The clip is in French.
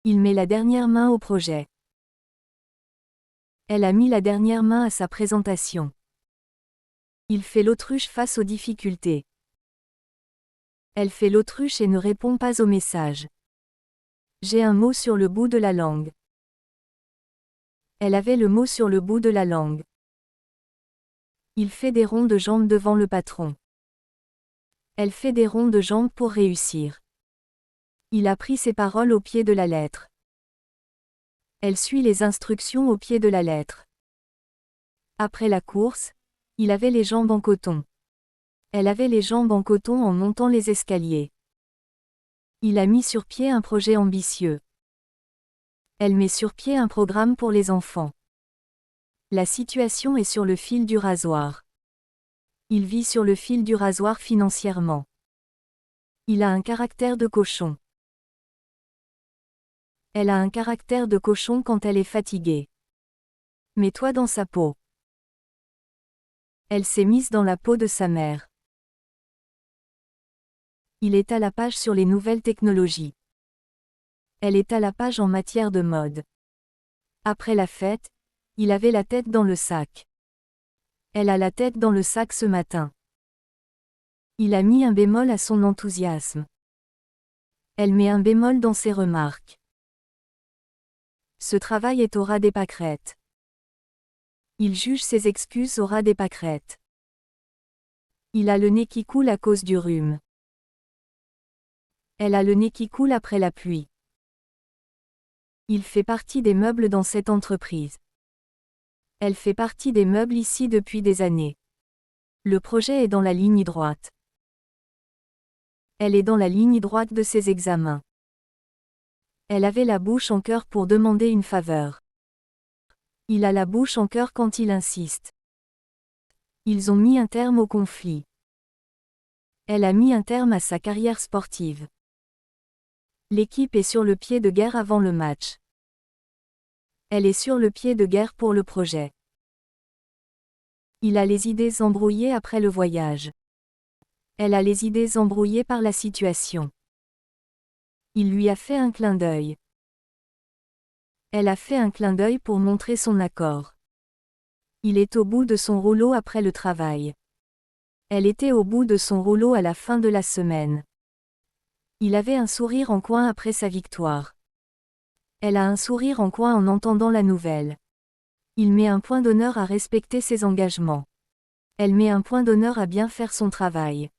Il met la dernière main au projet. Elle a mis la dernière main à sa présentation. Il fait l'autruche face aux difficultés. Elle fait l'autruche et ne répond pas au message. J'ai un mot sur le bout de la langue. Elle avait le mot sur le bout de la langue. Il fait des ronds de jambes devant le patron. Elle fait des ronds de jambes pour réussir. Il a pris ses paroles au pied de la lettre. Elle suit les instructions au pied de la lettre. Après la course, il avait les jambes en coton. Elle avait les jambes en coton en montant les escaliers. Il a mis sur pied un projet ambitieux. Elle met sur pied un programme pour les enfants. La situation est sur le fil du rasoir. Il vit sur le fil du rasoir financièrement. Il a un caractère de cochon. Elle a un caractère de cochon quand elle est fatiguée. Mets-toi dans sa peau. Elle s'est mise dans la peau de sa mère. Il est à la page sur les nouvelles technologies. Elle est à la page en matière de mode. Après la fête, il avait la tête dans le sac. Elle a la tête dans le sac ce matin. Il a mis un bémol à son enthousiasme. Elle met un bémol dans ses remarques. Ce travail est au ras des pâquerettes. Il juge ses excuses au ras des pâquerettes. Il a le nez qui coule à cause du rhume. Elle a le nez qui coule après la pluie. Il fait partie des meubles dans cette entreprise. Elle fait partie des meubles ici depuis des années. Le projet est dans la ligne droite. Elle est dans la ligne droite de ses examens. Elle avait la bouche en cœur pour demander une faveur. Il a la bouche en cœur quand il insiste. Ils ont mis un terme au conflit. Elle a mis un terme à sa carrière sportive. L'équipe est sur le pied de guerre avant le match. Elle est sur le pied de guerre pour le projet. Il a les idées embrouillées après le voyage. Elle a les idées embrouillées par la situation. Il lui a fait un clin d'œil. Elle a fait un clin d'œil pour montrer son accord. Il est au bout de son rouleau après le travail. Elle était au bout de son rouleau à la fin de la semaine. Il avait un sourire en coin après sa victoire. Elle a un sourire en coin en entendant la nouvelle. Il met un point d'honneur à respecter ses engagements. Elle met un point d'honneur à bien faire son travail.